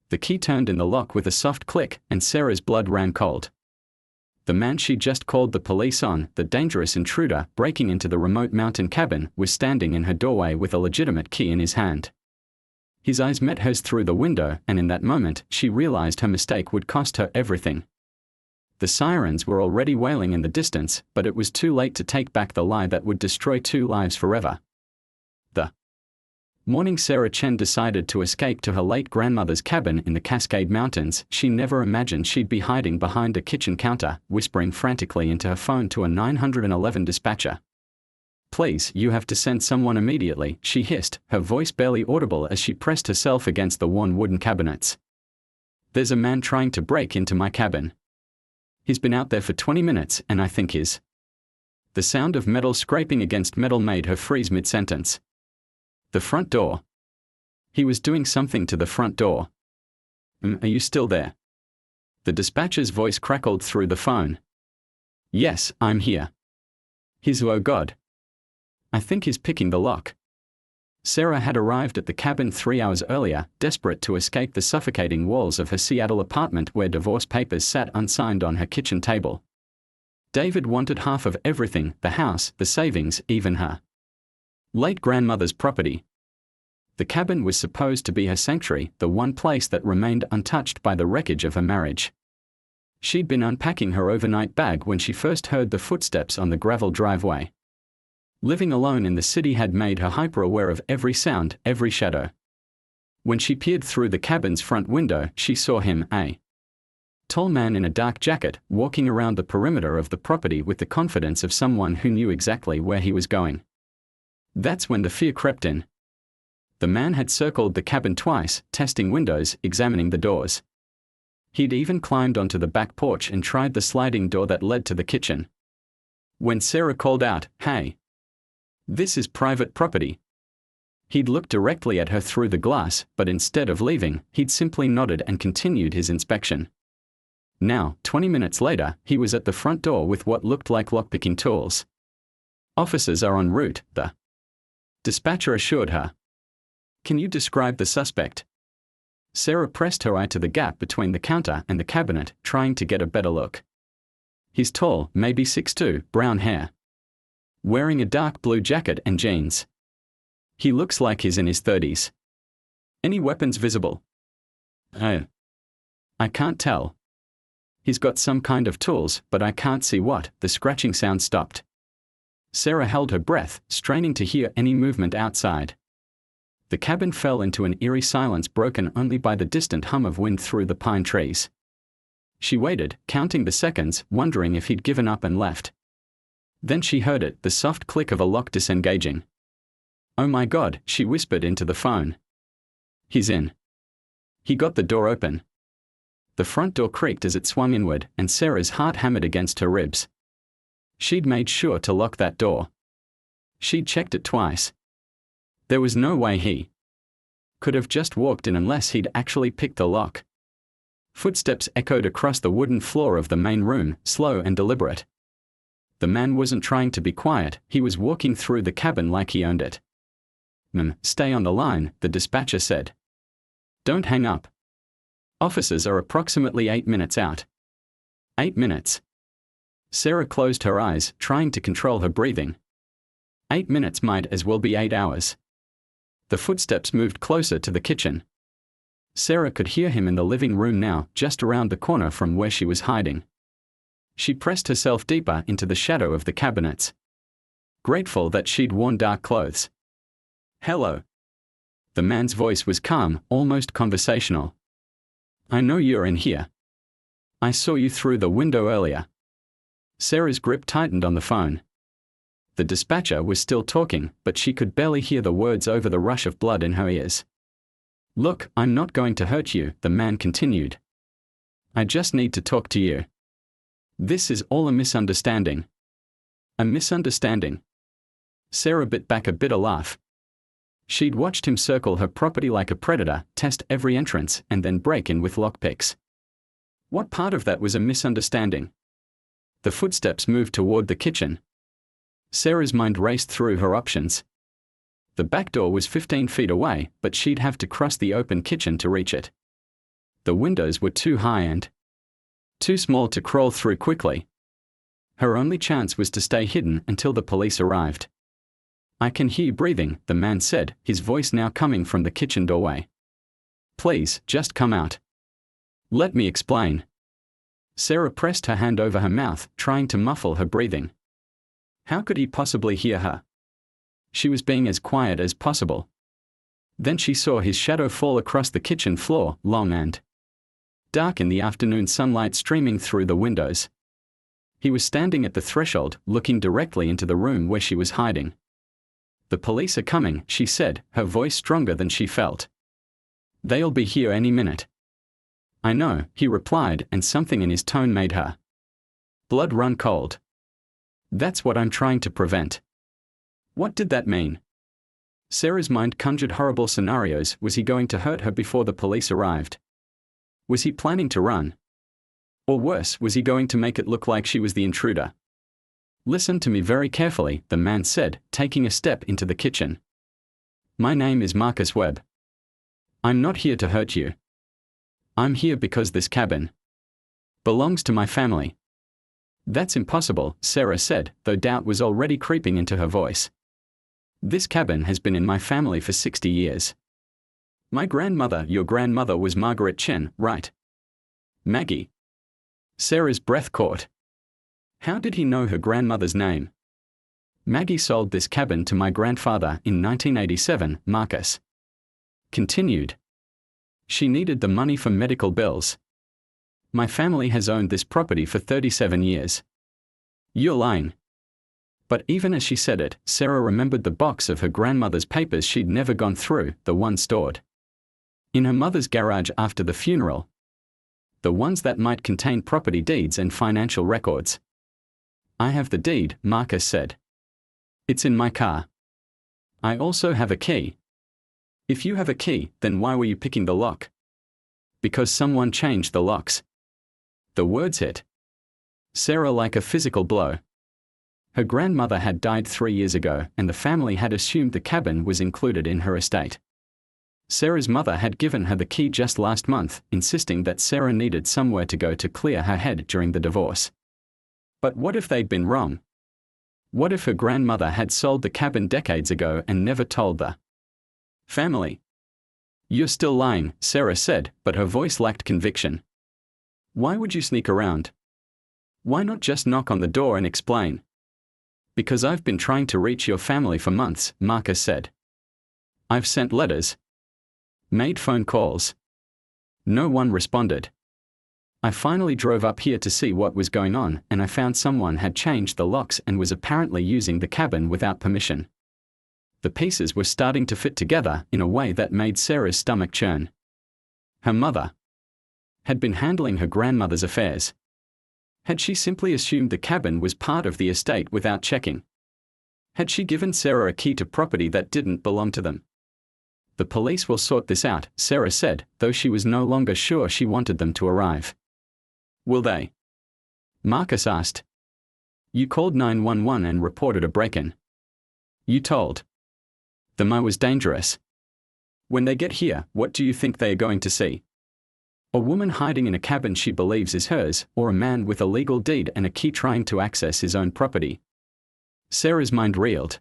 The key turned in the lock with a soft click, and Sarah's blood ran cold. The man she just called the police on, the dangerous intruder breaking into the remote mountain cabin, was standing in her doorway with a legitimate key in his hand. His eyes met hers through the window, and in that moment, she realized her mistake would cost her everything. The sirens were already wailing in the distance, but it was too late to take back the lie that would destroy 2 lives forever. The morning Sarah Chen decided to escape to her late grandmother's cabin in the Cascade Mountains, she never imagined she'd be hiding behind a kitchen counter, whispering frantically into her phone to a 911 dispatcher. "Please, you have to send someone immediately," she hissed, her voice barely audible as she pressed herself against the worn wooden cabinets. "There's a man trying to break into my cabin. He's been out there for 20 minutes, and I think he's..." The sound of metal scraping against metal made her freeze mid-sentence. "The front door. He was doing something to the front door. Are you still there?" The dispatcher's voice crackled through the phone. "Yes, I'm here. Oh God. I think he's picking the lock." Sarah had arrived at the cabin 3 hours earlier, desperate to escape the suffocating walls of her Seattle apartment where divorce papers sat unsigned on her kitchen table. David wanted half of everything, the house, the savings, even her late grandmother's property. The cabin was supposed to be her sanctuary, the one place that remained untouched by the wreckage of her marriage. She'd been unpacking her overnight bag when she first heard the footsteps on the gravel driveway. Living alone in the city had made her hyper-aware of every sound, every shadow. When she peered through the cabin's front window, she saw him, a tall man in a dark jacket, walking around the perimeter of the property with the confidence of someone who knew exactly where he was going. That's when the fear crept in. The man had circled the cabin twice, testing windows, examining the doors. He'd even climbed onto the back porch and tried the sliding door that led to the kitchen. When Sarah called out, "Hey! This is private property," he'd looked directly at her through the glass, but instead of leaving, he'd simply nodded and continued his inspection. Now, 20 minutes later, he was at the front door with what looked like lockpicking tools. "Officers are en route," the dispatcher assured her. "Can you describe the suspect?" Sarah pressed her eye to the gap between the counter and the cabinet, trying to get a better look. "He's tall, maybe 6'2", brown hair. Wearing a dark blue jacket and jeans. He looks like he's in his 30s. Any weapons visible?" "Oh. I can't tell. He's got some kind of tools, but I can't see what." The scratching sound stopped. Sarah held her breath, straining to hear any movement outside. The cabin fell into an eerie silence broken only by the distant hum of wind through the pine trees. She waited, counting the seconds, wondering if he'd given up and left. Then she heard it, the soft click of a lock disengaging. "Oh my God," she whispered into the phone. "He's in." He got the door open. The front door creaked as it swung inward, and Sarah's heart hammered against her ribs. She'd made sure to lock that door. She'd checked it twice. There was no way he could have just walked in unless he'd actually picked the lock. Footsteps echoed across the wooden floor of the main room, slow and deliberate. The man wasn't trying to be quiet, he was walking through the cabin like he owned it. Stay on the line," the dispatcher said. "Don't hang up. Officers are approximately 8 minutes out." 8 minutes. Sarah closed her eyes, trying to control her breathing. 8 minutes might as well be 8 hours. The footsteps moved closer to the kitchen. Sarah could hear him in the living room now, just around the corner from where she was hiding. She pressed herself deeper into the shadow of the cabinets. Grateful that she'd worn dark clothes. "Hello." The man's voice was calm, almost conversational. "I know you're in here. I saw you through the window earlier." Sarah's grip tightened on the phone. The dispatcher was still talking, but she could barely hear the words over the rush of blood in her ears. "Look, I'm not going to hurt you," the man continued. "I just need to talk to you. This is all a misunderstanding." "A misunderstanding?" Sarah bit back a bitter laugh. She'd watched him circle her property like a predator, test every entrance, and then break in with lockpicks. What part of that was a misunderstanding? The footsteps moved toward the kitchen. Sarah's mind raced through her options. The back door was 15 feet away, but she'd have to cross the open kitchen to reach it. The windows were too high and too small to crawl through quickly. Her only chance was to stay hidden until the police arrived. "I can hear you breathing," the man said, his voice now coming from the kitchen doorway. "Please, just come out. Let me explain." Sarah pressed her hand over her mouth, trying to muffle her breathing. How could he possibly hear her? She was being as quiet as possible. Then she saw his shadow fall across the kitchen floor, long and dark in the afternoon sunlight streaming through the windows. He was standing at the threshold, looking directly into the room where she was hiding. "The police are coming," she said, her voice stronger than she felt. "They'll be here any minute." "I know," he replied, and something in his tone made her blood run cold. "That's what I'm trying to prevent." What did that mean? Sarah's mind conjured horrible scenarios. Was he going to hurt her before the police arrived? Was he planning to run? Or worse, was he going to make it look like she was the intruder? "Listen to me very carefully," the man said, taking a step into the kitchen. "My name is Marcus Webb. I'm not here to hurt you. I'm here because this cabin belongs to my family." "That's impossible," Sarah said, though doubt was already creeping into her voice. "This cabin has been in my family for 60 years. My grandmother, your grandmother, was Margaret Chen, right?" "Maggie." Sarah's breath caught. How did he know her grandmother's name? "Maggie sold this cabin to my grandfather in 1987, Marcus continued. "She needed the money for medical bills. My family has owned this property for 37 years. You're lying." But even as she said it, Sarah remembered the box of her grandmother's papers she'd never gone through, the one stored in her mother's garage after the funeral. The ones that might contain property deeds and financial records. "I have the deed," Marcus said. "It's in my car. I also have a key." "If you have a key, then why were you picking the lock?" "Because someone changed the locks." The words hit Sarah like a physical blow. Her grandmother had died 3 years ago, and the family had assumed the cabin was included in her estate. Sarah's mother had given her the key just last month, insisting that Sarah needed somewhere to go to clear her head during the divorce. But what if they'd been wrong? What if her grandmother had sold the cabin decades ago and never told the family? "You're still lying," Sarah said, but her voice lacked conviction. "Why would you sneak around? Why not just knock on the door and explain?" "Because I've been trying to reach your family for months," Marcus said. "I've sent letters, made phone calls. No one responded. I finally drove up here to see what was going on, and I found someone had changed the locks and was apparently using the cabin without permission." The pieces were starting to fit together in a way that made Sarah's stomach churn. Her mother had been handling her grandmother's affairs. Had she simply assumed the cabin was part of the estate without checking? Had she given Sarah a key to property that didn't belong to them? "The police will sort this out," Sarah said, though she was no longer sure she wanted them to arrive. "Will they?" Marcus asked. "You called 911 and reported a break-in. You told them I was dangerous. When they get here, what do you think they are going to see? A woman hiding in a cabin she believes is hers, or a man with a legal deed and a key trying to access his own property?" Sarah's mind reeled.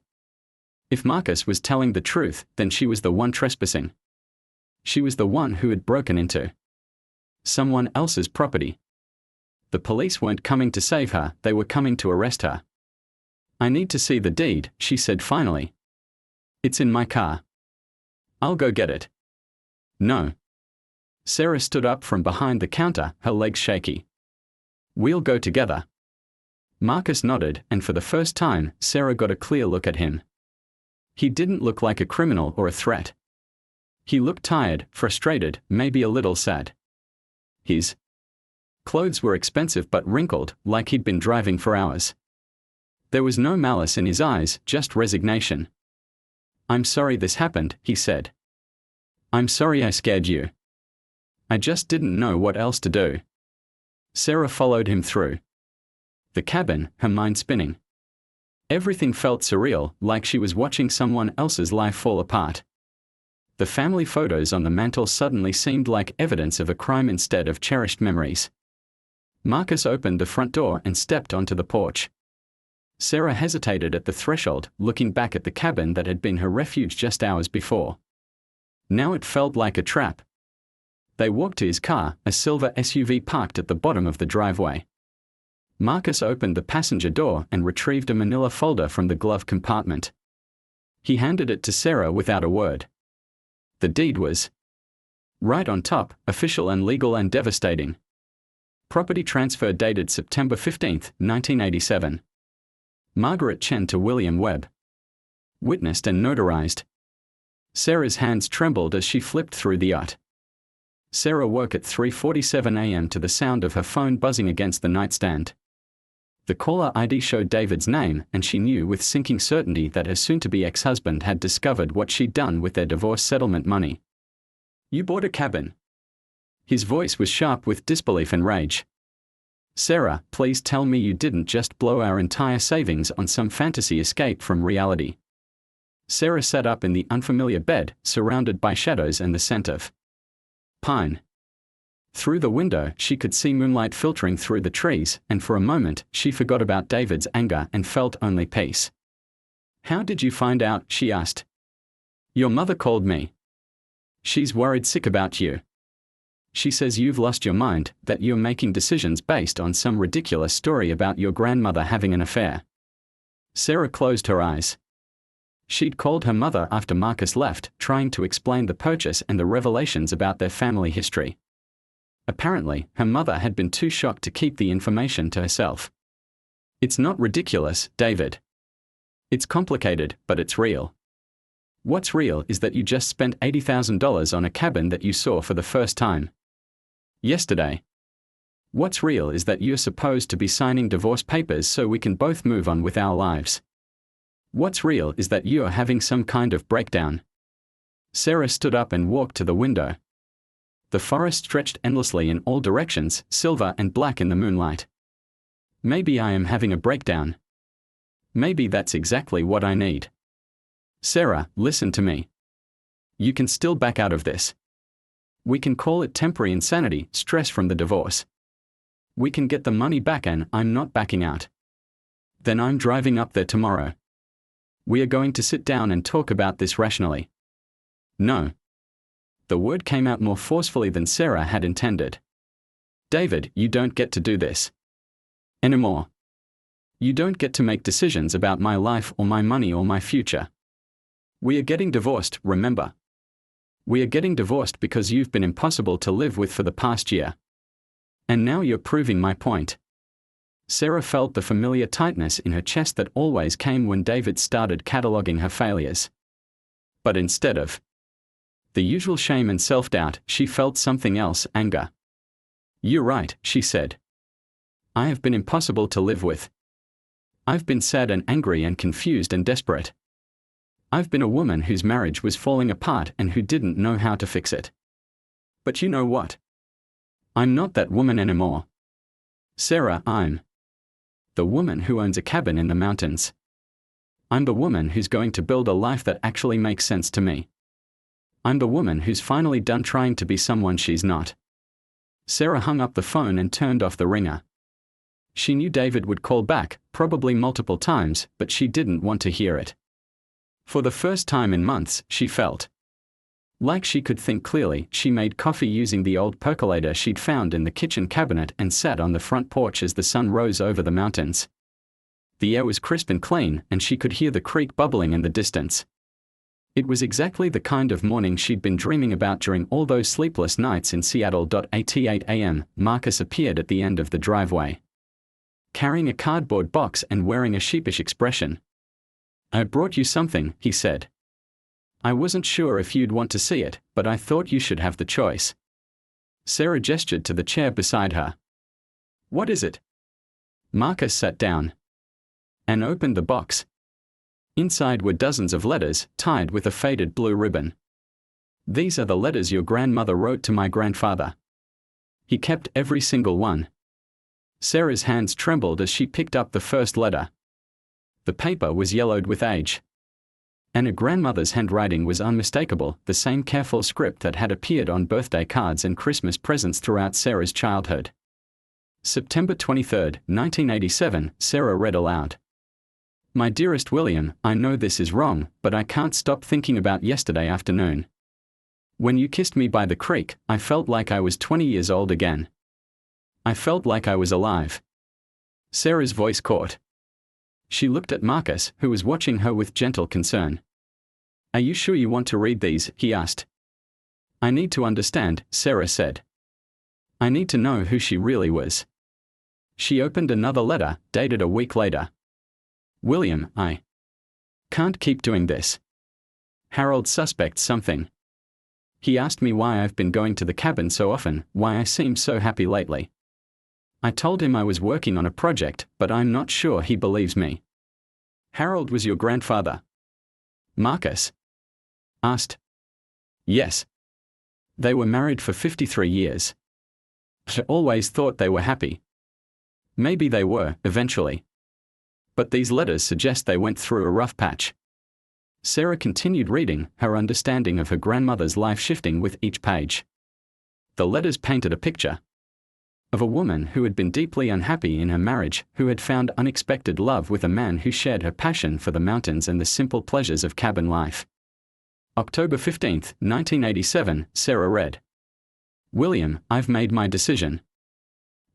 If Marcus was telling the truth, then she was the one trespassing. She was the one who had broken into someone else's property. The police weren't coming to save her, they were coming to arrest her. "I need to see the deed," she said finally. "It's in my car. I'll go get it." "No." Sarah stood up from behind the counter, her legs shaky. "We'll go together." Marcus nodded, and for the first time, Sarah got a clear look at him. He didn't look like a criminal or a threat. He looked tired, frustrated, maybe a little sad. His clothes were expensive but wrinkled, like he'd been driving for hours. There was no malice in his eyes, just resignation. "I'm sorry this happened," he said. "I'm sorry I scared you. I just didn't know what else to do." Sarah followed him through the cabin, her mind spinning. Everything felt surreal, like she was watching someone else's life fall apart. The family photos on the mantel suddenly seemed like evidence of a crime instead of cherished memories. Marcus opened the front door and stepped onto the porch. Sarah hesitated at the threshold, looking back at the cabin that had been her refuge just hours before. Now it felt like a trap. They walked to his car, a silver SUV parked at the bottom of the driveway. Marcus opened the passenger door and retrieved a manila folder from the glove compartment. He handed it to Sarah without a word. The deed was right on top, official and legal and devastating. Property transfer dated September 15, 1987. Margaret Chen to William Webb. Witnessed and notarized. Sarah's hands trembled as she flipped through the yacht. Sarah woke at 3:47 a.m. to the sound of her phone buzzing against the nightstand. The caller ID showed David's name, and she knew with sinking certainty that her soon-to-be ex-husband had discovered what she'd done with their divorce settlement money. "You bought a cabin." His voice was sharp with disbelief and rage. "Sarah, please tell me you didn't just blow our entire savings on some fantasy escape from reality." Sarah sat up in the unfamiliar bed, surrounded by shadows and the scent of pine. Through the window, she could see moonlight filtering through the trees, and for a moment, she forgot about David's anger and felt only peace. "How did you find out?" she asked. "Your mother called me. She's worried sick about you. She says you've lost your mind, that you're making decisions based on some ridiculous story about your grandmother having an affair." Sarah closed her eyes. She'd called her mother after Marcus left, trying to explain the purchase and the revelations about their family history. Apparently, her mother had been too shocked to keep the information to herself. "It's not ridiculous, David. It's complicated, but it's real. What's real is that you just spent $80,000 on a cabin that you saw for the first time yesterday. What's real is that you're supposed to be signing divorce papers so we can both move on with our lives. What's real is that you're having some kind of breakdown." Sarah stood up and walked to the window. The forest stretched endlessly in all directions, silver and black in the moonlight. "Maybe I am having a breakdown. Maybe that's exactly what I need. Sarah, listen to me. You can still back out of this. We can call it temporary insanity, stress from the divorce. We can get the money back and I'm not backing out. Then I'm driving up there tomorrow. We are going to sit down and talk about this rationally." "No." The word came out more forcefully than Sarah had intended. "David, you don't get to do this anymore. You don't get to make decisions about my life or my money or my future. We are getting divorced, remember? We are getting divorced because you've been impossible to live with for the past year. And now you're proving my point." Sarah felt the familiar tightness in her chest that always came when David started cataloging her failures. But instead of the usual shame and self-doubt, she felt something else, anger. "You're right," she said. "I have been impossible to live with. I've been sad and angry and confused and desperate. I've been a woman whose marriage was falling apart and who didn't know how to fix it. But you know what? I'm not that woman anymore. Sarah, I'm the woman who owns a cabin in the mountains. I'm the woman who's going to build a life that actually makes sense to me. I'm the woman who's finally done trying to be someone she's not." Sarah hung up the phone and turned off the ringer. She knew David would call back, probably multiple times, but she didn't want to hear it. For the first time in months, she felt like she could think clearly. She made coffee using the old percolator she'd found in the kitchen cabinet and sat on the front porch as the sun rose over the mountains. The air was crisp and clean, and she could hear the creek bubbling in the distance. It was exactly the kind of morning she'd been dreaming about during all those sleepless nights in Seattle. At 8 a.m., Marcus appeared at the end of the driveway, carrying a cardboard box and wearing a sheepish expression. "I brought you something," he said. "I wasn't sure if you'd want to see it, but I thought you should have the choice." Sarah gestured to the chair beside her. "What is it?" Marcus sat down and opened the box. Inside were dozens of letters, tied with a faded blue ribbon. "These are the letters your grandmother wrote to my grandfather. He kept every single one." Sarah's hands trembled as she picked up the first letter. The paper was yellowed with age, and her grandmother's handwriting was unmistakable, the same careful script that had appeared on birthday cards and Christmas presents throughout Sarah's childhood. September 23, 1987, Sarah read aloud. My dearest William, I know this is wrong, but I can't stop thinking about yesterday afternoon. When you kissed me by the creek, I felt like I was 20 years old again. I felt like I was alive. Sarah's voice caught. She looked at Marcus, who was watching her with gentle concern. Are you sure you want to read these? He asked. I need to understand, Sarah said. I need to know who she really was. She opened another letter, dated a week later. William, I can't keep doing this. Harold suspects something. He asked me why I've been going to the cabin so often, why I seem so happy lately. I told him I was working on a project, but I'm not sure he believes me. Harold was your grandfather? Marcus asked. Yes. They were married for 53 years. I always thought they were happy. Maybe they were, eventually. But these letters suggest they went through a rough patch. Sarah continued reading, her understanding of her grandmother's life shifting with each page. The letters painted a picture of a woman who had been deeply unhappy in her marriage, who had found unexpected love with a man who shared her passion for the mountains and the simple pleasures of cabin life. October 15, 1987, Sarah read. William, I've made my decision.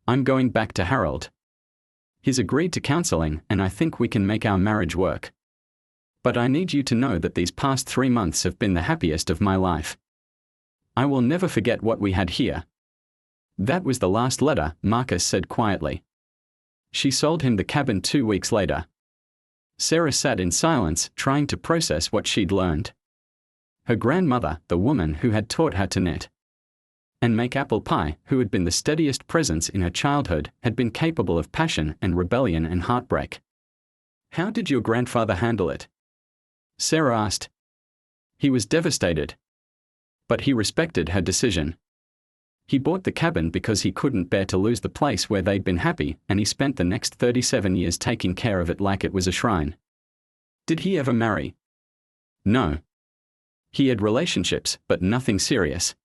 I'm going back to Harold. He's agreed to counseling, and I think we can make our marriage work. But I need you to know that these past 3 months have been the happiest of my life. I will never forget what we had here. That was the last letter, Marcus said quietly. She sold him the cabin 2 weeks later. Sarah sat in silence, trying to process what she'd learned. Her grandmother, the woman who had taught her to knit and make apple pie, who had been the steadiest presence in her childhood, had been capable of passion and rebellion and heartbreak. How did your grandfather handle it? Sarah asked. He was devastated. But he respected her decision. He bought the cabin because he couldn't bear to lose the place where they'd been happy, and he spent the next 37 years taking care of it like it was a shrine. Did he ever marry? No. He had relationships, but nothing serious.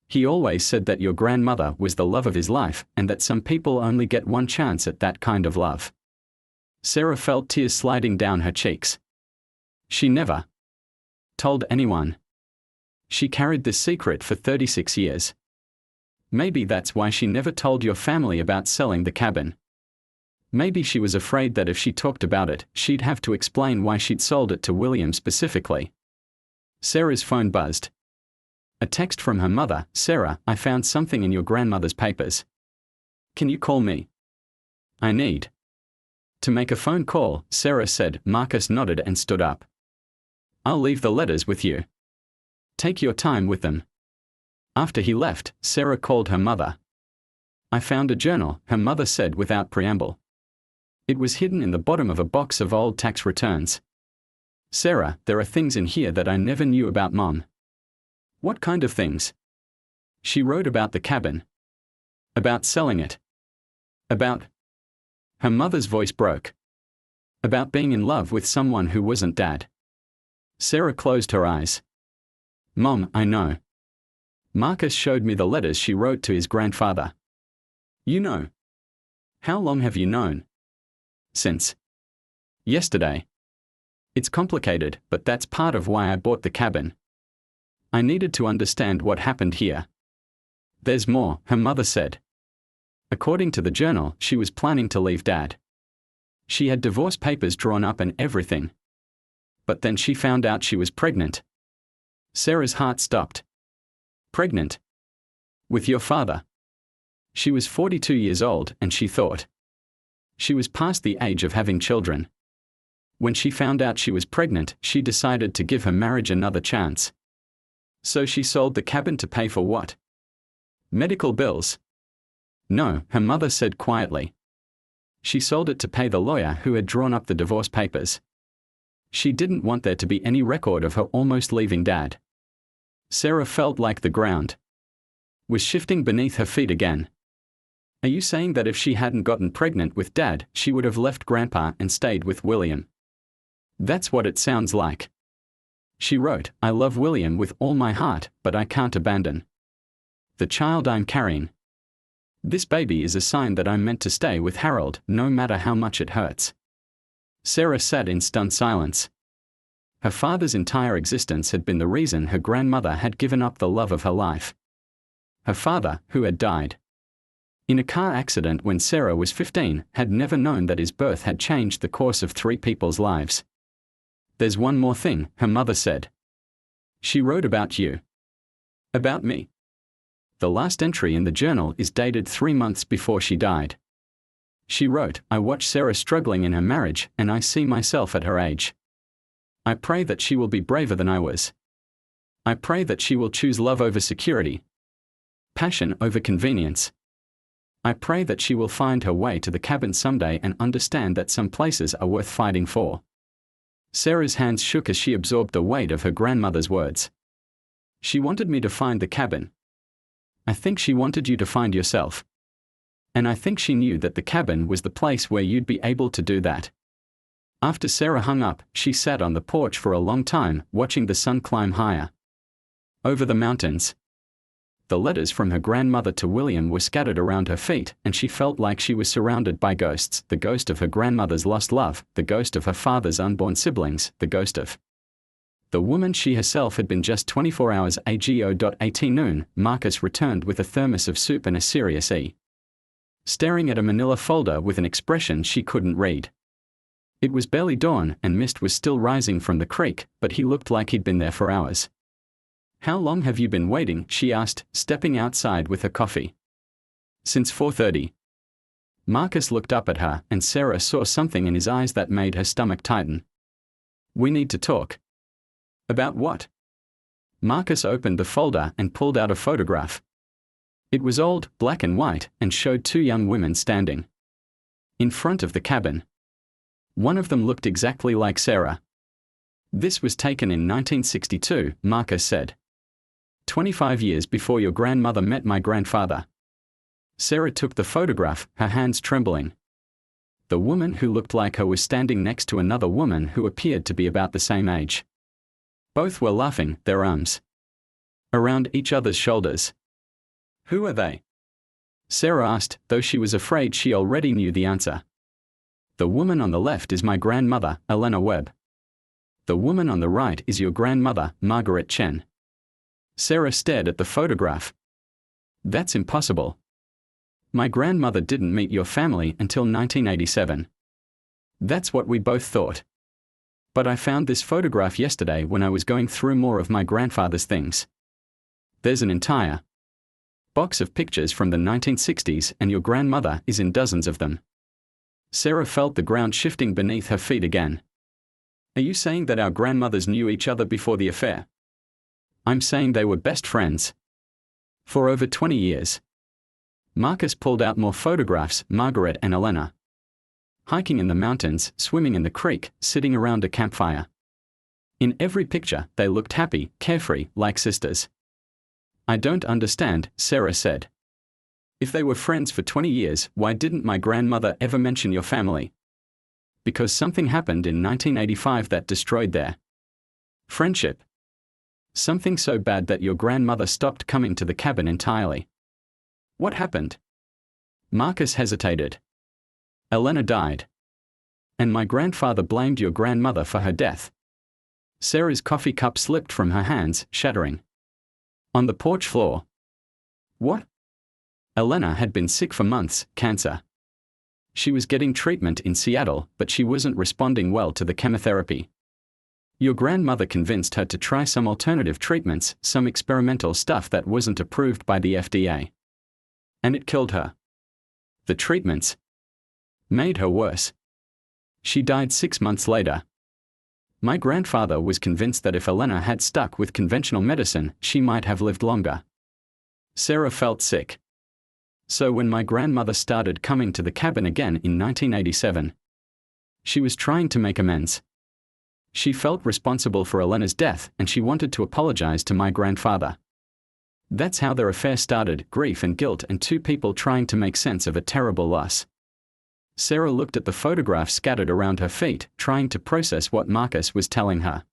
He always said that your grandmother was the love of his life, and that some people only get one chance at that kind of love. Sarah felt tears sliding down her cheeks. She never told anyone. She carried this secret for 36 years. Maybe that's why she never told your family about selling the cabin. Maybe she was afraid that if she talked about it, she'd have to explain why she'd sold it to William specifically. Sarah's phone buzzed. A text from her mother. Sarah, I found something in your grandmother's papers. Can you call me? I need to make a phone call, Sarah said. Marcus nodded and stood up. I'll leave the letters with you. Take your time with them. After he left, Sarah called her mother. I found a journal, her mother said without preamble. It was hidden in the bottom of a box of old tax returns. Sarah, there are things in here that I never knew about Mom. What kind of things? She wrote about the cabin. About selling it. About... Her mother's voice broke. About being in love with someone who wasn't Dad. Sarah closed her eyes. Mom, I know. Marcus showed me the letters she wrote to his grandfather. You know. How long have you known? Since yesterday. It's complicated, but that's part of why I bought the cabin. I needed to understand what happened here. There's more, her mother said. According to the journal, she was planning to leave Dad. She had divorce papers drawn up and everything. But then she found out she was pregnant. Sarah's heart stopped. Pregnant? With your father? She was 42 years old, and she thought she was past the age of having children. When she found out she was pregnant, she decided to give her marriage another chance. So she sold the cabin to pay for what? Medical bills? No, her mother said quietly. She sold it to pay the lawyer who had drawn up the divorce papers. She didn't want there to be any record of her almost leaving Dad. Sarah felt like the ground was shifting beneath her feet again. Are you saying that if she hadn't gotten pregnant with Dad, she would have left Grandpa and stayed with William? That's what it sounds like. She wrote, "I love William with all my heart, but I can't abandon the child I'm carrying. This baby is a sign that I'm meant to stay with Harold, no matter how much it hurts." Sarah sat in stunned silence. Her father's entire existence had been the reason her grandmother had given up the love of her life. Her father, who had died in a car accident when Sarah was 15, had never known that his birth had changed the course of 3 people's lives. "There's one more thing," her mother said. "She wrote about you." "About me?" The last entry in the journal is dated 3 months before she died. She wrote, "I watch Sarah struggling in her marriage, and I see myself at her age. I pray that she will be braver than I was. I pray that she will choose love over security, passion over convenience. I pray that she will find her way to the cabin someday and understand that some places are worth fighting for." Sarah's hands shook as she absorbed the weight of her grandmother's words. "She wanted me to find the cabin. I think she wanted you to find yourself. And I think she knew that the cabin was the place where you'd be able to do that." After Sarah hung up, she sat on the porch for a long time, watching the sun climb higher over the mountains. The letters from her grandmother to William were scattered around her feet, and she felt like she was surrounded by ghosts: the ghost of her grandmother's lost love, the ghost of her father's unborn siblings, the ghost of the woman she herself had been just 24 hours ago. At noon, Marcus returned with a thermos of soup and a serious E. Staring at a manila folder with an expression she couldn't read. It was barely dawn, and mist was still rising from the creek, but he looked like he'd been there for hours. "How long have you been waiting?" she asked, stepping outside with her coffee. "Since 4:30. Marcus looked up at her, and Sarah saw something in his eyes that made her stomach tighten. "We need to talk." "About what?" Marcus opened the folder and pulled out a photograph. It was old, black and white, and showed 2 young women standing in front of the cabin. One of them looked exactly like Sarah. "This was taken in 1962, Marcus said. 25 years before your grandmother met my grandfather." Sarah took the photograph, her hands trembling. The woman who looked like her was standing next to another woman who appeared to be about the same age. Both were laughing, their arms around each other's shoulders. "Who are they?" Sarah asked, though she was afraid she already knew the answer. "The woman on the left is my grandmother, Elena Webb. The woman on the right is your grandmother, Margaret Chen." Sarah stared at the photograph. "That's impossible. My grandmother didn't meet your family until 1987. That's what we both thought. But I found this photograph yesterday when I was going through more of my grandfather's things. There's an entire box of pictures from the 1960s, and your grandmother is in dozens of them." Sarah felt the ground shifting beneath her feet again. "Are you saying that our grandmothers knew each other before the affair?" "I'm saying they were best friends for over 20 years. Marcus pulled out more photographs: Margaret and Elena hiking in the mountains, swimming in the creek, sitting around a campfire. In every picture, they looked happy, carefree, like sisters. "I don't understand," Sarah said. "If they were friends for 20 years, why didn't my grandmother ever mention your family?" "Because something happened in 1985 that destroyed their friendship. Something so bad that your grandmother stopped coming to the cabin entirely." "What happened?" Marcus hesitated. "Elena died. And my grandfather blamed your grandmother for her death." Sarah's coffee cup slipped from her hands, shattering on the porch floor. "What?" "Elena had been sick for months, cancer. She was getting treatment in Seattle, but she wasn't responding well to the chemotherapy. Your grandmother convinced her to try some alternative treatments, some experimental stuff that wasn't approved by the FDA. And it killed her. The treatments made her worse. She died 6 months later. My grandfather was convinced that if Elena had stuck with conventional medicine, she might have lived longer." Sarah felt sick. "So when my grandmother started coming to the cabin again in 1987, she was trying to make amends. She felt responsible for Elena's death, and she wanted to apologize to my grandfather. That's how their affair started: grief and guilt, and 2 people trying to make sense of a terrible loss." Sarah looked at the photographs scattered around her feet, trying to process what Marcus was telling her.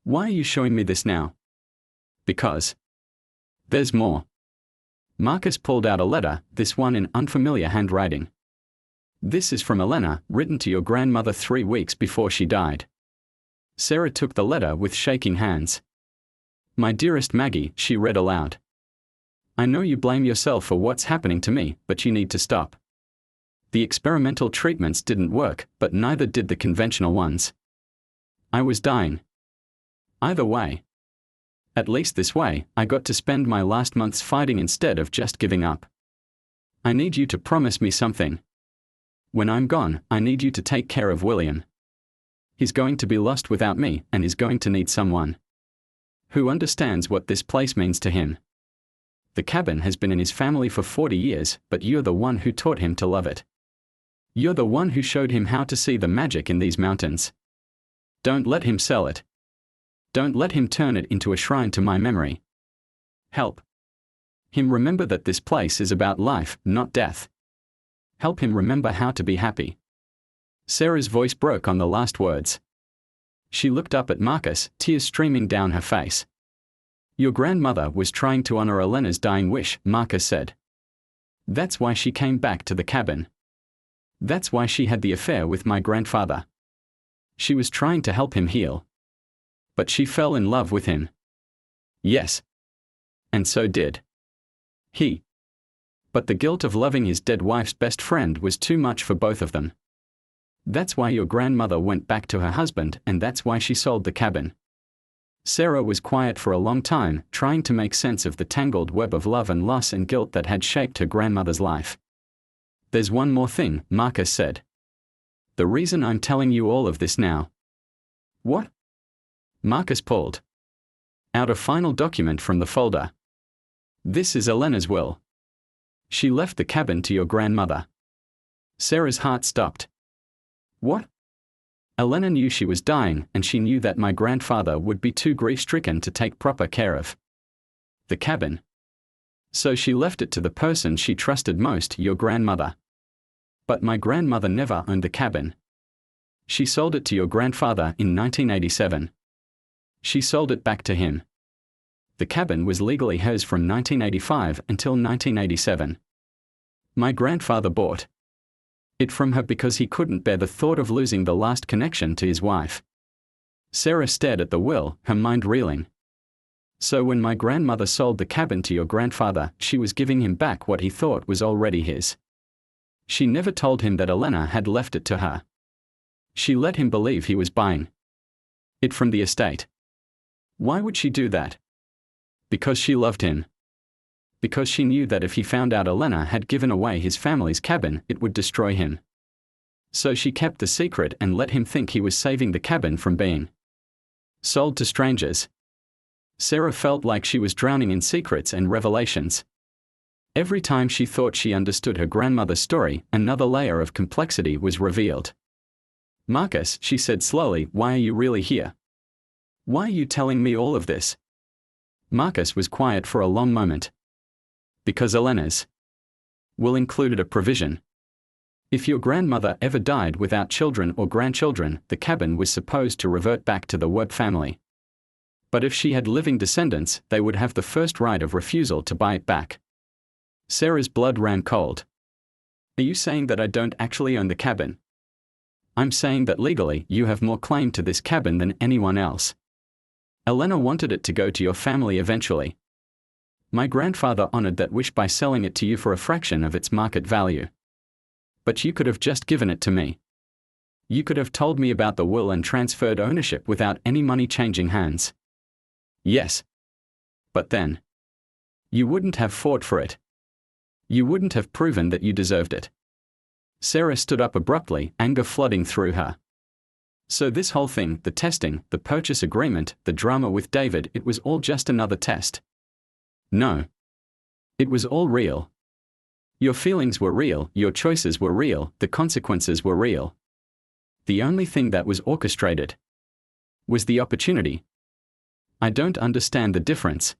Why are you showing me this now? Because there's more. Marcus pulled out a letter, this one in unfamiliar handwriting. This is from Elena, written to your grandmother 3 weeks before she died. Sarah took the letter with shaking hands. My dearest Maggie, she read aloud. I know you blame yourself for what's happening to me, but you need to stop. The experimental treatments didn't work, but neither did the conventional ones. I was dying. Either way. At least this way, I got to spend my last months fighting instead of just giving up. I need you to promise me something. When I'm gone, I need you to take care of William. He's going to be lost without me, and he's going to need someone who understands what this place means to him. The cabin has been in his family for 40 years, but you're the one who taught him to love it. You're the one who showed him how to see the magic in these mountains. Don't let him sell it. Don't let him turn it into a shrine to my memory. Help him remember that this place is about life, not death. Help him remember how to be happy. Sarah's voice broke on the last words. She looked up at Marcus, tears streaming down her face. Your grandmother was trying to honor Elena's dying wish, Marcus said. That's why she came back to the cabin. That's why she had the affair with my grandfather. She was trying to help him heal. But she fell in love with him. Yes. And so did he. But the guilt of loving his dead wife's best friend was too much for both of them. That's why your grandmother went back to her husband, and that's why she sold the cabin. Sarah was quiet for a long time, trying to make sense of the tangled web of love and loss and guilt that had shaped her grandmother's life. There's one more thing, Marcus said. The reason I'm telling you all of this now. What? Marcus pulled out a final document from the folder. This is Elena's will. She left the cabin to your grandmother. Sarah's heart stopped. What? Elena knew she was dying, and she knew that my grandfather would be too grief-stricken to take proper care of the cabin. So she left it to the person she trusted most, your grandmother. But my grandmother never owned the cabin. She sold it to your grandfather in 1987. She sold it back to him. The cabin was legally hers from 1985 until 1987. My grandfather bought it from her because he couldn't bear the thought of losing the last connection to his wife. Sarah stared at the will, her mind reeling. So when my grandmother sold the cabin to your grandfather, she was giving him back what he thought was already his. She never told him that Elena had left it to her. She let him believe he was buying it from the estate. Why would she do that? Because she loved him. Because she knew that if he found out Elena had given away his family's cabin, it would destroy him. So she kept the secret and let him think he was saving the cabin from being sold to strangers. Sarah felt like she was drowning in secrets and revelations. Every time she thought she understood her grandmother's story, another layer of complexity was revealed. Marcus, she said slowly, why are you really here? Why are you telling me all of this? Marcus was quiet for a long moment. Because Elena's will included a provision. If your grandmother ever died without children or grandchildren, the cabin was supposed to revert back to the Webb family. But if she had living descendants, they would have the first right of refusal to buy it back. Sarah's blood ran cold. Are you saying that I don't actually own the cabin? I'm saying that legally, you have more claim to this cabin than anyone else. Elena wanted it to go to your family eventually. My grandfather honored that wish by selling it to you for a fraction of its market value. But you could have just given it to me. You could have told me about the will and transferred ownership without any money changing hands. Yes. But then you wouldn't have fought for it. You wouldn't have proven that you deserved it. Sarah stood up abruptly, anger flooding through her. So this whole thing, the testing, the purchase agreement, the drama with David, it was all just another test. No. It was all real. Your feelings were real, your choices were real, the consequences were real. The only thing that was orchestrated was the opportunity. I don't understand the difference.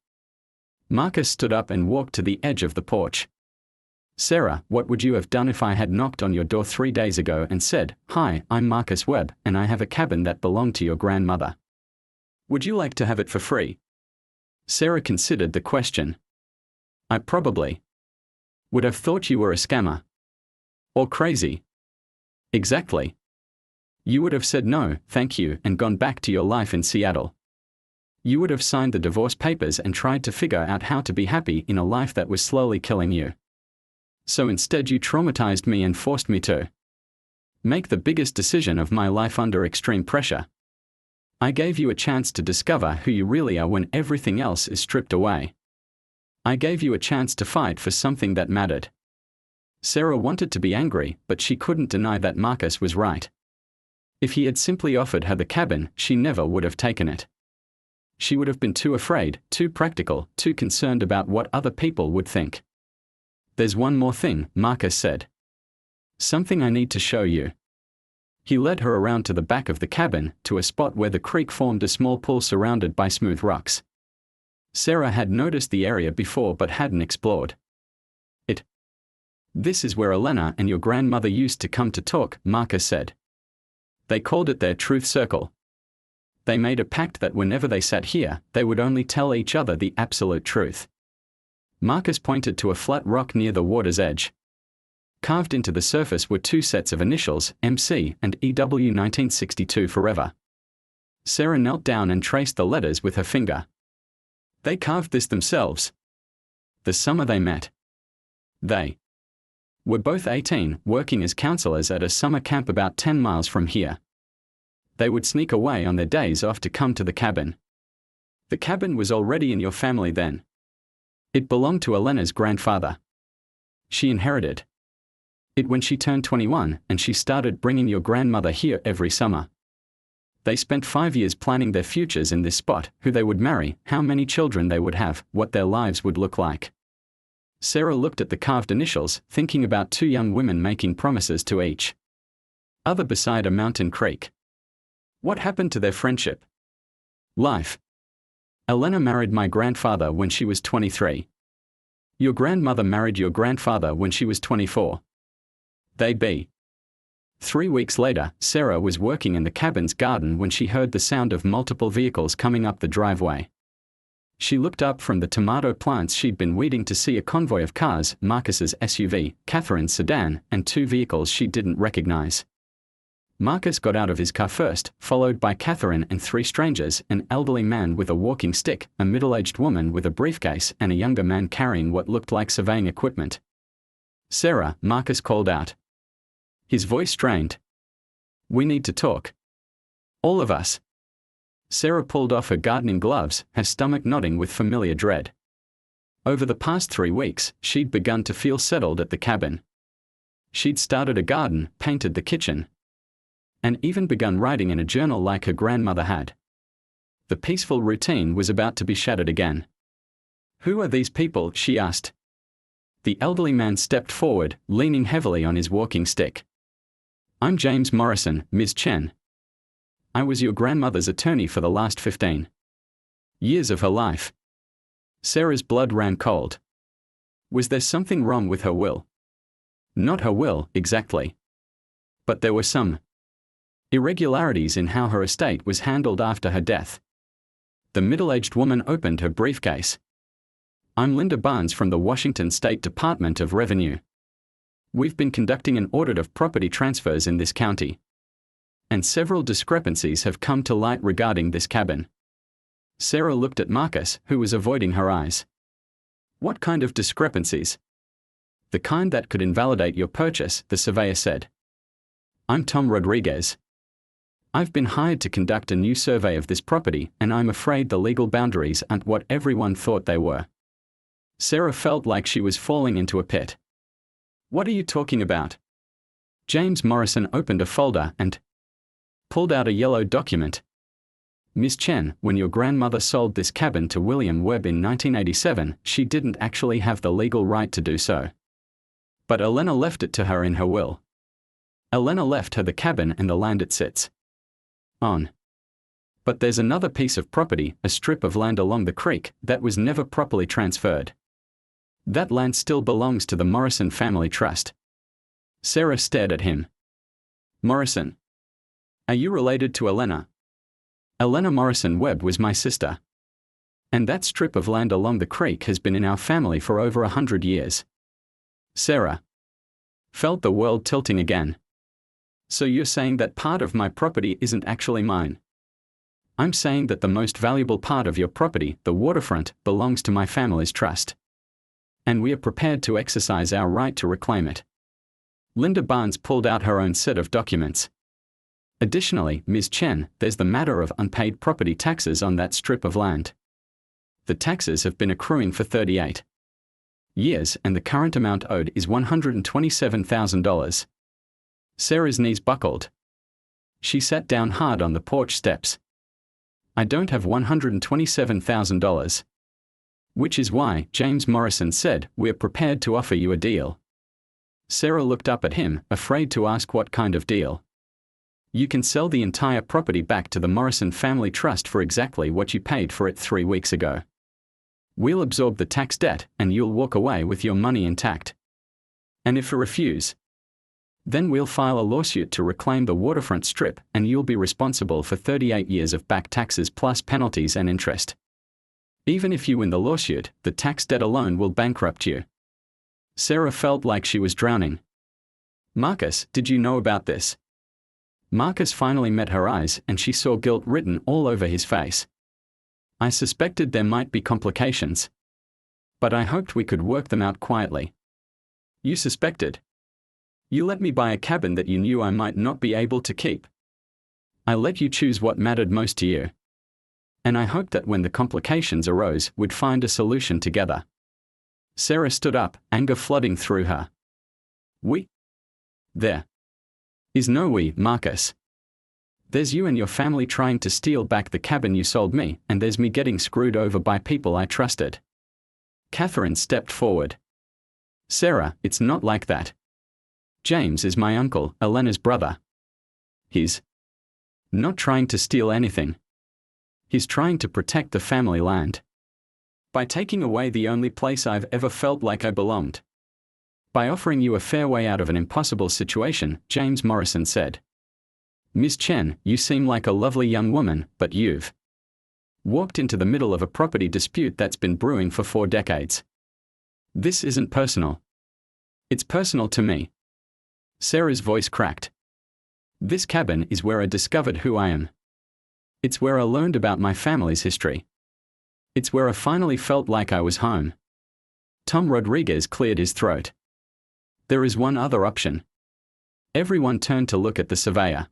Marcus stood up and walked to the edge of the porch. Sarah, what would you have done if I had knocked on your door 3 days ago and said, "Hi, I'm Marcus Webb, and I have a cabin that belonged to your grandmother"? Would you like to have it for free? Sarah considered the question. I probably would have thought you were a scammer. Or crazy. Exactly. You would have said no, thank you, and gone back to your life in Seattle. You would have signed the divorce papers and tried to figure out how to be happy in a life that was slowly killing you. So instead you traumatized me and forced me to make the biggest decision of my life under extreme pressure. I gave you a chance to discover who you really are when everything else is stripped away. I gave you a chance to fight for something that mattered. Sarah wanted to be angry, but she couldn't deny that Marcus was right. If he had simply offered her the cabin, she never would have taken it. She would have been too afraid, too practical, too concerned about what other people would think. There's one more thing, Marcus said. Something I need to show you. He led her around to the back of the cabin, to a spot where the creek formed a small pool surrounded by smooth rocks. Sarah had noticed the area before but hadn't explored it. This is where Elena and your grandmother used to come to talk, Marcus said. They called it their truth circle. They made a pact that whenever they sat here, they would only tell each other the absolute truth. Marcus pointed to a flat rock near the water's edge. Carved into the surface were two sets of initials, MC and EW 1962 forever. Sarah knelt down and traced the letters with her finger. They carved this themselves. The summer they met. They were both 18, working as counselors at a summer camp about 10 miles from here. They would sneak away on their days off to come to the cabin. The cabin was already in your family then. It belonged to Elena's grandfather. She inherited it when she turned 21, and she started bringing your grandmother here every summer. They spent 5 years planning their futures in this spot, who they would marry, how many children they would have, what their lives would look like. Sarah looked at the carved initials, thinking about two young women making promises to each other beside a mountain creek. What happened to their friendship? Life. Elena married my grandfather when she was 23. Your grandmother married your grandfather when she was 24. They'd be 3 weeks later. Sarah was working in the cabin's garden when she heard the sound of multiple vehicles coming up the driveway. She looked up from the tomato plants she'd been weeding to see a convoy of cars, Marcus's SUV, Catherine's sedan, and two vehicles she didn't recognize. Marcus got out of his car first, followed by Catherine and three strangers, an elderly man with a walking stick, a middle-aged woman with a briefcase, and a younger man carrying what looked like surveying equipment. Sarah, Marcus called out. His voice strained. We need to talk. All of us. Sarah pulled off her gardening gloves, her stomach nodding with familiar dread. Over the past 3 weeks, she'd begun to feel settled at the cabin. She'd started a garden, painted the kitchen, and even begun writing in a journal like her grandmother had. The peaceful routine was about to be shattered again. Who are these people? She asked. The elderly man stepped forward, leaning heavily on his walking stick. I'm James Morrison, Ms. Chen. I was your grandmother's attorney for the last 15 years of her life. Sarah's blood ran cold. Was there something wrong with her will? Not her will, exactly. But there were some irregularities in how her estate was handled after her death. The middle-aged woman opened her briefcase. I'm Linda Barnes from the Washington State Department of Revenue. We've been conducting an audit of property transfers in this county, and several discrepancies have come to light regarding this cabin. Sarah looked at Marcus, who was avoiding her eyes. What kind of discrepancies? The kind that could invalidate your purchase, the surveyor said. I'm Tom Rodriguez. I've been hired to conduct a new survey of this property, and I'm afraid the legal boundaries aren't what everyone thought they were. Sarah felt like she was falling into a pit. What are you talking about? James Morrison opened a folder and pulled out a yellow document. Ms. Chen, when your grandmother sold this cabin to William Webb in 1987, she didn't actually have the legal right to do so. But Elena left it to her in her will. Elena left her the cabin and the land it sits on. But there's another piece of property, a strip of land along the creek, that was never properly transferred. That land still belongs to the Morrison Family Trust. Sarah stared at him. Morrison. Are you related to Elena? Elena Morrison Webb was my sister. And that strip of land along the creek has been in our family for over 100 years. Sarah felt the world tilting again. So you're saying that part of my property isn't actually mine? I'm saying that the most valuable part of your property, the waterfront, belongs to my family's trust. And we are prepared to exercise our right to reclaim it. Linda Barnes pulled out her own set of documents. Additionally, Ms. Chen, there's the matter of unpaid property taxes on that strip of land. The taxes have been accruing for 38 years, and the current amount owed is $127,000. Sarah's knees buckled. She sat down hard on the porch steps. I don't have $127,000. Which is why, James Morrison said, we're prepared to offer you a deal. Sarah looked up at him, afraid to ask what kind of deal. You can sell the entire property back to the Morrison Family Trust for exactly what you paid for it 3 weeks ago. We'll absorb the tax debt, and you'll walk away with your money intact. And if you refuse, then we'll file a lawsuit to reclaim the waterfront strip, and you'll be responsible for 38 years of back taxes plus penalties and interest. Even if you win the lawsuit, the tax debt alone will bankrupt you. Sarah felt like she was drowning. Marcus, did you know about this? Marcus finally met her eyes, and she saw guilt written all over his face. I suspected there might be complications. But I hoped we could work them out quietly. You suspected? You let me buy a cabin that you knew I might not be able to keep. I let you choose what mattered most to you. And I hoped that when the complications arose, we'd find a solution together. Sarah stood up, anger flooding through her. We? There is no we, Marcus. There's you and your family trying to steal back the cabin you sold me, and there's me getting screwed over by people I trusted. Catherine stepped forward. Sarah, it's not like that. James is my uncle, Elena's brother. He's not trying to steal anything. He's trying to protect the family land. By taking away the only place I've ever felt like I belonged. By offering you a fair way out of an impossible situation, James Morrison said. Ms. Chen, you seem like a lovely young woman, but you've walked into the middle of a property dispute that's been brewing for 4 decades. This isn't personal. It's personal to me. Sarah's voice cracked. This cabin is where I discovered who I am. It's where I learned about my family's history. It's where I finally felt like I was home. Tom Rodriguez cleared his throat. There is one other option. Everyone turned to look at the surveyor.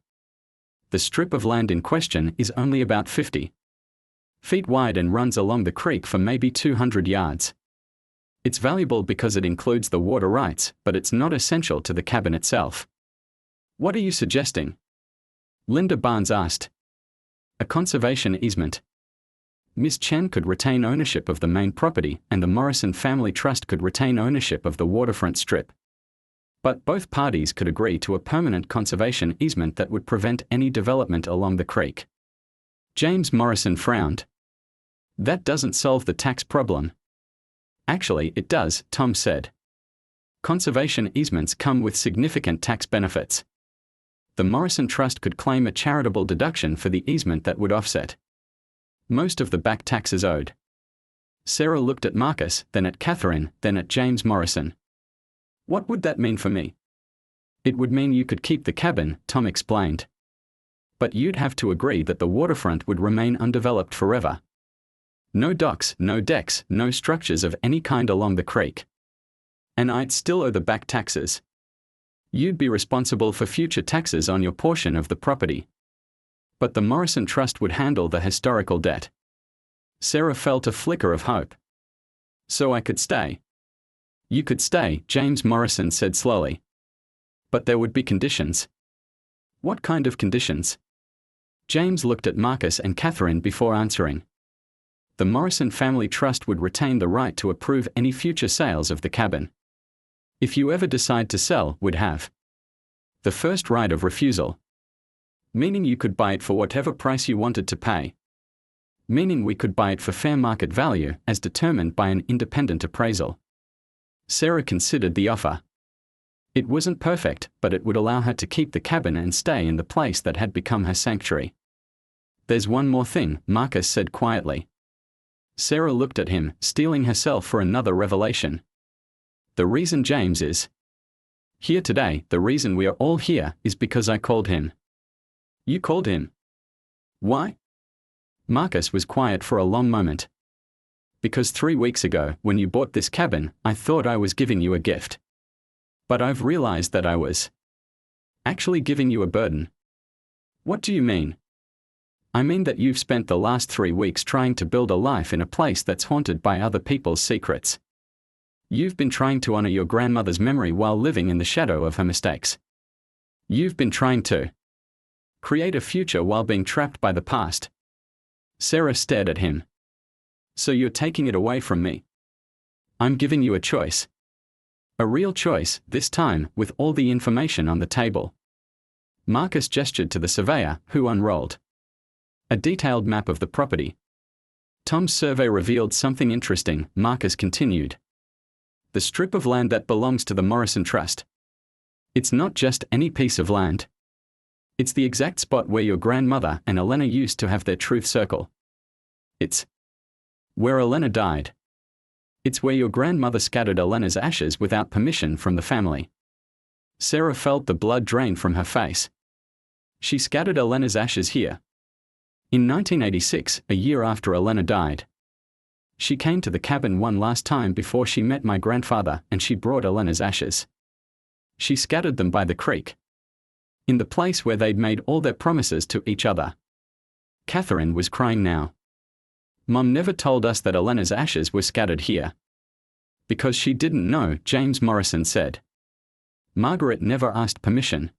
The strip of land in question is only about 50 feet wide and runs along the creek for maybe 200 yards. It's valuable because it includes the water rights, but it's not essential to the cabin itself. What are you suggesting? Linda Barnes asked. A conservation easement. Ms. Chen could retain ownership of the main property, and the Morrison Family Trust could retain ownership of the waterfront strip. But both parties could agree to a permanent conservation easement that would prevent any development along the creek. James Morrison frowned. That doesn't solve the tax problem. Actually, it does, Tom said. Conservation easements come with significant tax benefits. The Morrison Trust could claim a charitable deduction for the easement that would offset most of the back taxes owed. Sarah looked at Marcus, then at Catherine, then at James Morrison. What would that mean for me? It would mean you could keep the cabin, Tom explained. But you'd have to agree that the waterfront would remain undeveloped forever. No docks, no decks, no structures of any kind along the creek. And I'd still owe the back taxes. You'd be responsible for future taxes on your portion of the property. But the Morrison Trust would handle the historical debt. Sarah felt a flicker of hope. So I could stay. You could stay, James Morrison said slowly. But there would be conditions. What kind of conditions? James looked at Marcus and Catherine before answering. The Morrison Family Trust would retain the right to approve any future sales of the cabin. If you ever decide to sell, would have the first right of refusal. Meaning you could buy it for whatever price you wanted to pay. Meaning we could buy it for fair market value, as determined by an independent appraisal. Sarah considered the offer. It wasn't perfect, but it would allow her to keep the cabin and stay in the place that had become her sanctuary. There's one more thing, Marcus said quietly. Sarah looked at him, steeling herself for another revelation. The reason James is here today, the reason we are all here, is because I called him. You called him? Why? Marcus was quiet for a long moment. Because 3 weeks ago, when you bought this cabin, I thought I was giving you a gift. But I've realized that I was actually giving you a burden. What do you mean? I mean that you've spent the last 3 weeks trying to build a life in a place that's haunted by other people's secrets. You've been trying to honor your grandmother's memory while living in the shadow of her mistakes. You've been trying to create a future while being trapped by the past. Sarah stared at him. So you're taking it away from me? I'm giving you a choice. A real choice, this time, with all the information on the table. Marcus gestured to the surveyor, who unrolled a detailed map of the property. Tom's survey revealed something interesting, Marcus continued. The strip of land that belongs to the Morrison Trust. It's not just any piece of land. It's the exact spot where your grandmother and Elena used to have their truth circle. It's where Elena died. It's where your grandmother scattered Elena's ashes without permission from the family. Sarah felt the blood drain from her face. She scattered Elena's ashes here. In 1986, a year after Elena died. She came to the cabin one last time before she met my grandfather, and she brought Elena's ashes. She scattered them by the creek. In the place where they'd made all their promises to each other. Catherine was crying now. Mom never told us that Elena's ashes were scattered here. Because she didn't know, James Morrison said. Margaret never asked permission.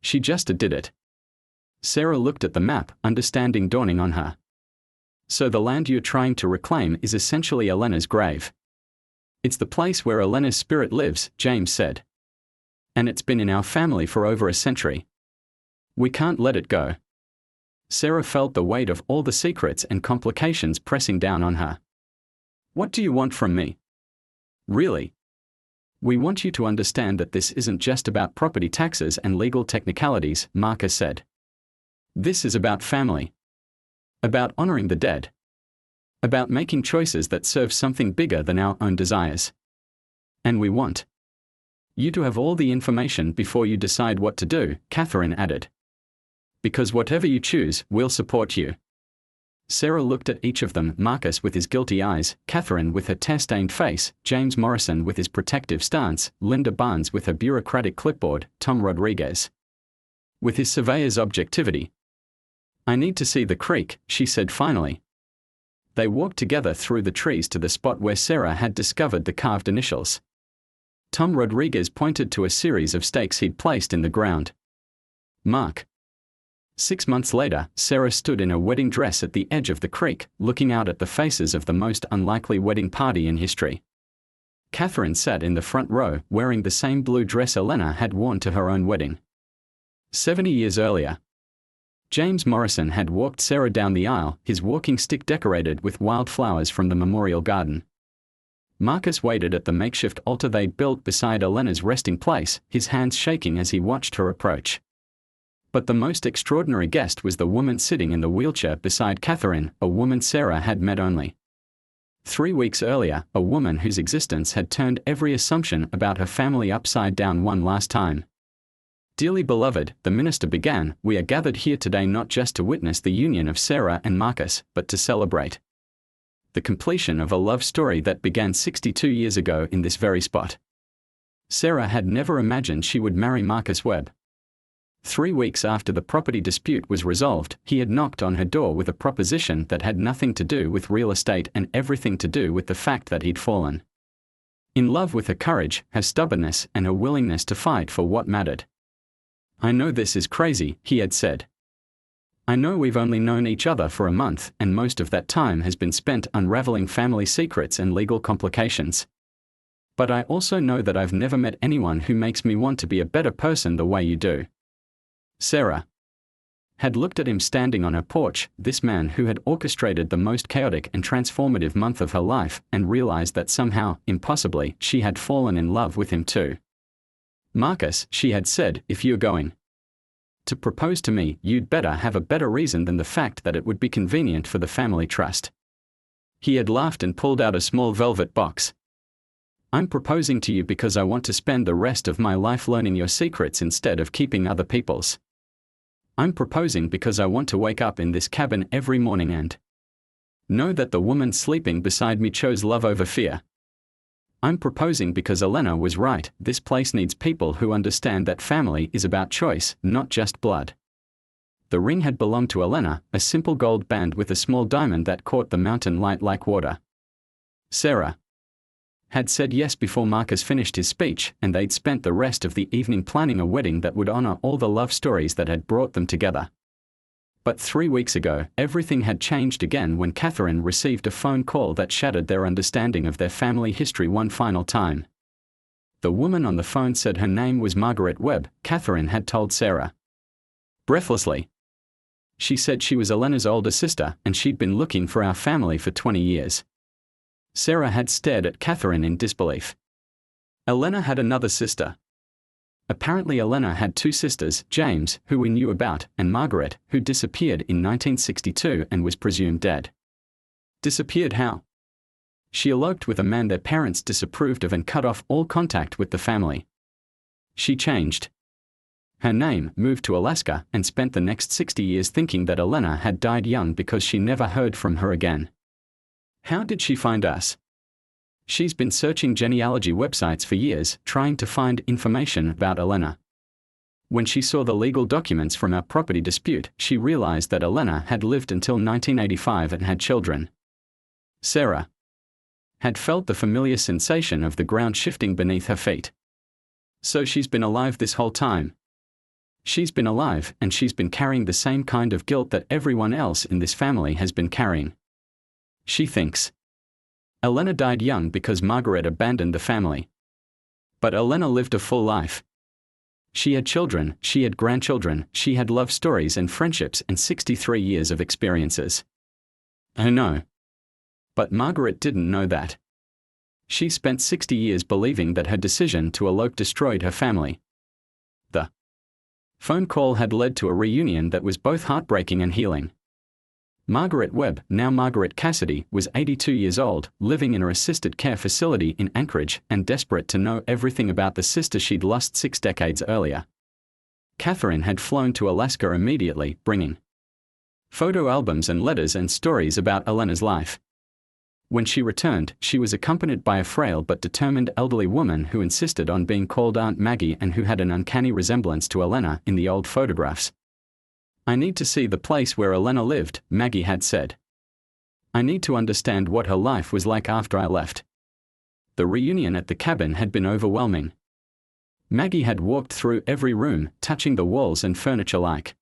She just did it. Sarah looked at the map, understanding dawning on her. So the land you're trying to reclaim is essentially Elena's grave. It's the place where Elena's spirit lives, James said. And it's been in our family for over a century. We can't let it go. Sarah felt the weight of all the secrets and complications pressing down on her. What do you want from me? Really? We want you to understand that this isn't just about property taxes and legal technicalities, Marcus said. This is about family. About honoring the dead. About making choices that serve something bigger than our own desires. And we want you to have all the information before you decide what to do, Catherine added. Because whatever you choose, we'll support you. Sarah looked at each of them, Marcus with his guilty eyes, Catherine with her tear-stained face, James Morrison with his protective stance, Linda Barnes with her bureaucratic clipboard, Tom Rodriguez with his surveyor's objectivity. I need to see the creek, she said finally. They walked together through the trees to the spot where Sarah had discovered the carved initials. Tom Rodriguez pointed to a series of stakes he'd placed in the ground. Mark. 6 months later, Sarah stood in her wedding dress at the edge of the creek, looking out at the faces of the most unlikely wedding party in history. Catherine sat in the front row, wearing the same blue dress Elena had worn to her own wedding. 70 years earlier. James Morrison had walked Sarah down the aisle, his walking stick decorated with wildflowers from the memorial garden. Marcus waited at the makeshift altar they'd built beside Elena's resting place, his hands shaking as he watched her approach. But the most extraordinary guest was the woman sitting in the wheelchair beside Catherine, a woman Sarah had met only 3 weeks earlier, a woman whose existence had turned every assumption about her family upside down one last time. Dearly beloved, the minister began, we are gathered here today not just to witness the union of Sarah and Marcus, but to celebrate the completion of a love story that began 62 years ago in this very spot. Sarah had never imagined she would marry Marcus Webb. 3 weeks after the property dispute was resolved, he had knocked on her door with a proposition that had nothing to do with real estate and everything to do with the fact that he'd fallen in love with her courage, her stubbornness, and her willingness to fight for what mattered. I know this is crazy, he had said. I know we've only known each other for a month, and most of that time has been spent unraveling family secrets and legal complications. But I also know that I've never met anyone who makes me want to be a better person the way you do. Sarah had looked at him standing on her porch, this man who had orchestrated the most chaotic and transformative month of her life, and realized that somehow, impossibly, she had fallen in love with him too. Marcus, she had said, if you're going To propose to me, you'd better have a better reason than the fact that it would be convenient for the family trust. He had laughed and pulled out a small velvet box. I'm proposing to you because I want to spend the rest of my life learning your secrets instead of keeping other people's. I'm proposing because I want to wake up in this cabin every morning and know that the woman sleeping beside me chose love over fear. I'm proposing because Elena was right, this place needs people who understand that family is about choice, not just blood. The ring had belonged to Elena, a simple gold band with a small diamond that caught the mountain light like water. Sarah had said yes before Marcus finished his speech, and they'd spent the rest of the evening planning a wedding that would honor all the love stories that had brought them together. But 3 weeks ago, everything had changed again when Catherine received a phone call that shattered their understanding of their family history one final time. The woman on the phone said her name was Margaret Webb, Catherine had told Sarah. Breathlessly, she said she was Elena's older sister and she'd been looking for our family for 20 years. Sarah had stared at Catherine in disbelief. Elena had another sister. Apparently Elena had 2 sisters, James, who we knew about, and Margaret, who disappeared in 1962 and was presumed dead. Disappeared how? She eloped with a man their parents disapproved of and cut off all contact with the family. She changed her name, moved to Alaska, and spent the next 60 years thinking that Elena had died young because she never heard from her again. How did she find us? She's been searching genealogy websites for years, trying to find information about Elena. When she saw the legal documents from our property dispute, she realized that Elena had lived until 1985 and had children. Sarah had felt the familiar sensation of the ground shifting beneath her feet. So she's been alive this whole time. She's been alive, and she's been carrying the same kind of guilt that everyone else in this family has been carrying. She thinks Elena died young because Margaret abandoned the family. But Elena lived a full life. She had children, she had grandchildren, she had love stories and friendships and 63 years of experiences. Oh no. But Margaret didn't know that. She spent 60 years believing that her decision to elope destroyed her family. The phone call had led to a reunion that was both heartbreaking and healing. Margaret Webb, now Margaret Cassidy, was 82 years old, living in an assisted care facility in Anchorage, and desperate to know everything about the sister she'd lost 6 decades earlier. Catherine had flown to Alaska immediately, bringing photo albums and letters and stories about Elena's life. When she returned, she was accompanied by a frail but determined elderly woman who insisted on being called Aunt Maggie and who had an uncanny resemblance to Elena in the old photographs. I need to see the place where Elena lived, Maggie had said. I need to understand what her life was like after I left. The reunion at the cabin had been overwhelming. Maggie had walked through every room, touching the walls and furniture like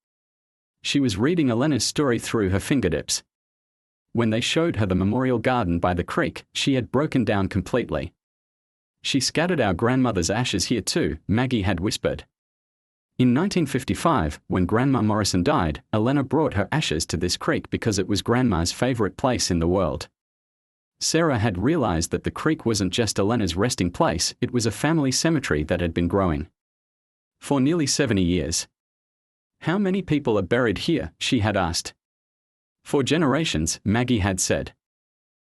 she was reading Elena's story through her fingertips. When they showed her the memorial garden by the creek, she had broken down completely. She scattered our grandmother's ashes here too, Maggie had whispered. In 1955, when Grandma Morrison died, Elena brought her ashes to this creek because it was Grandma's favorite place in the world. Sarah had realized that the creek wasn't just Elena's resting place, it was a family cemetery that had been growing for nearly 70 years. How many people are buried here? She had asked. For generations, Maggie had said.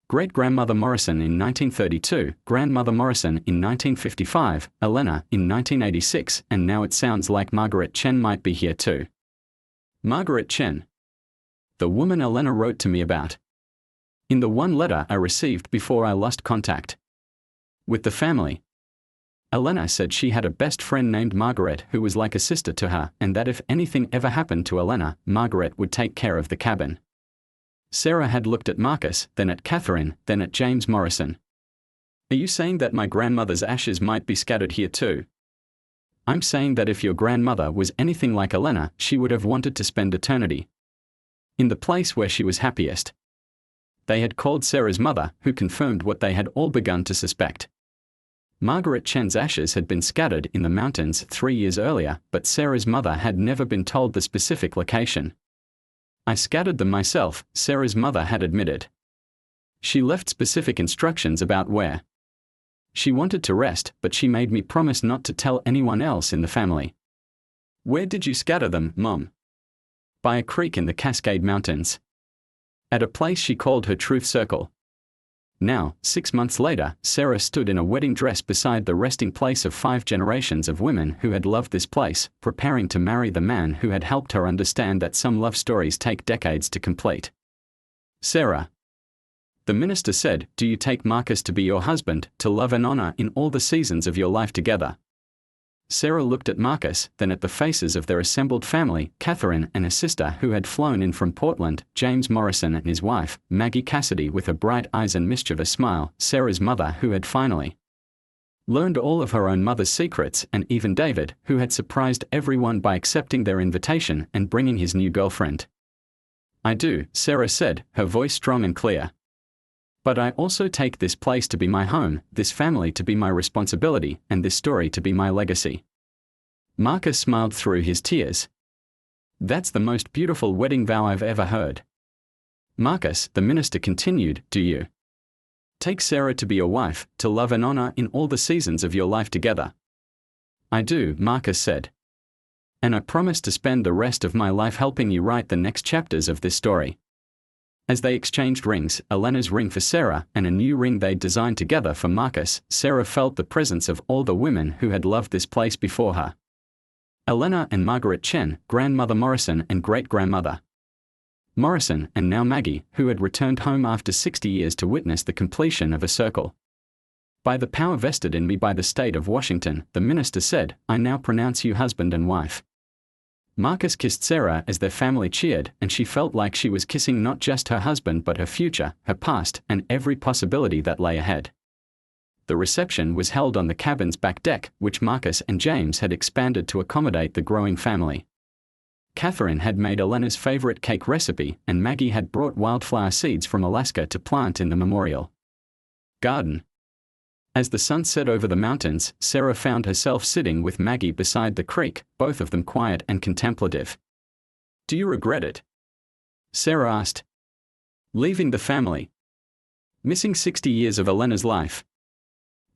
Great-grandmother Morrison in 1932, Grandmother Morrison in 1955, Elena in 1986, and now it sounds like Margaret Chen might be here too. Margaret Chen. The woman Elena wrote to me about. In the one letter I received before I lost contact with the family. Elena said she had a best friend named Margaret who was like a sister to her, and that if anything ever happened to Elena, Margaret would take care of the cabin. Sarah had looked at Marcus, then at Catherine, then at James Morrison. Are you saying that my grandmother's ashes might be scattered here too? I'm saying that if your grandmother was anything like Elena, she would have wanted to spend eternity in the place where she was happiest. They had called Sarah's mother, who confirmed what they had all begun to suspect. Margaret Chen's ashes had been scattered in the mountains 3 years earlier, but Sarah's mother had never been told the specific location. I scattered them myself, Sarah's mother had admitted. She left specific instructions about where she wanted to rest, but she made me promise not to tell anyone else in the family. Where did you scatter them, Mom? By a creek in the Cascade Mountains. At a place she called her Truth Circle. Now, 6 months later, Sarah stood in a wedding dress beside the resting place of 5 generations of women who had loved this place, preparing to marry the man who had helped her understand that some love stories take decades to complete. Sarah. The minister said, "Do you take Marcus to be your husband, to love and honor in all the seasons of your life together?" Sarah looked at Marcus, then at the faces of their assembled family, Catherine and her sister who had flown in from Portland, James Morrison and his wife, Maggie Cassidy with her bright eyes and mischievous smile, Sarah's mother who had finally learned all of her own mother's secrets, and even David, who had surprised everyone by accepting their invitation and bringing his new girlfriend. "I do," Sarah said, her voice strong and clear. "But I also take this place to be my home, this family to be my responsibility, and this story to be my legacy." Marcus smiled through his tears. "That's the most beautiful wedding vow I've ever heard." "Marcus," the minister continued, "do you take Sarah to be your wife, to love and honor in all the seasons of your life together?" "I do," Marcus said. "And I promise to spend the rest of my life helping you write the next chapters of this story." As they exchanged rings, Elena's ring for Sarah, and a new ring they'd designed together for Marcus, Sarah felt the presence of all the women who had loved this place before her. Elena and Margaret Chen, grandmother Morrison and great-grandmother Morrison, and now Maggie, who had returned home after 60 years to witness the completion of a circle. "By the power vested in me by the state of Washington," the minister said, "I now pronounce you husband and wife." Marcus kissed Sarah as their family cheered, and she felt like she was kissing not just her husband but her future, her past, and every possibility that lay ahead. The reception was held on the cabin's back deck, which Marcus and James had expanded to accommodate the growing family. Catherine had made Elena's favorite cake recipe, and Maggie had brought wildflower seeds from Alaska to plant in the memorial garden. As the sun set over the mountains, Sarah found herself sitting with Maggie beside the creek, both of them quiet and contemplative. "Do you regret it?" Sarah asked. "Leaving the family? Missing 60 years of Elena's life?"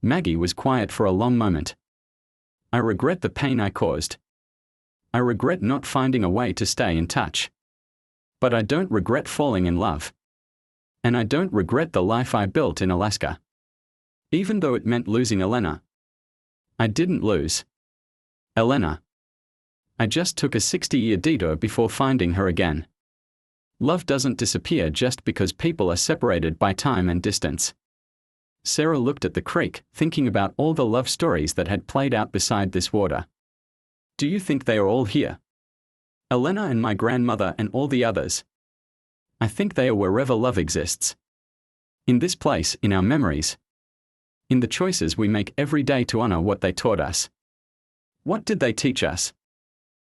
Maggie was quiet for a long moment. "I regret the pain I caused. I regret not finding a way to stay in touch. But I don't regret falling in love. And I don't regret the life I built in Alaska. Even though it meant losing Elena. I didn't lose Elena. I just took a 60-year detour before finding her again. Love doesn't disappear just because people are separated by time and distance." Sarah looked at the creek, thinking about all the love stories that had played out beside this water. "Do you think they are all here? Elena and my grandmother and all the others? I think they are wherever love exists. In this place, in our memories. In the choices we make every day to honor what they taught us." "What did they teach us?"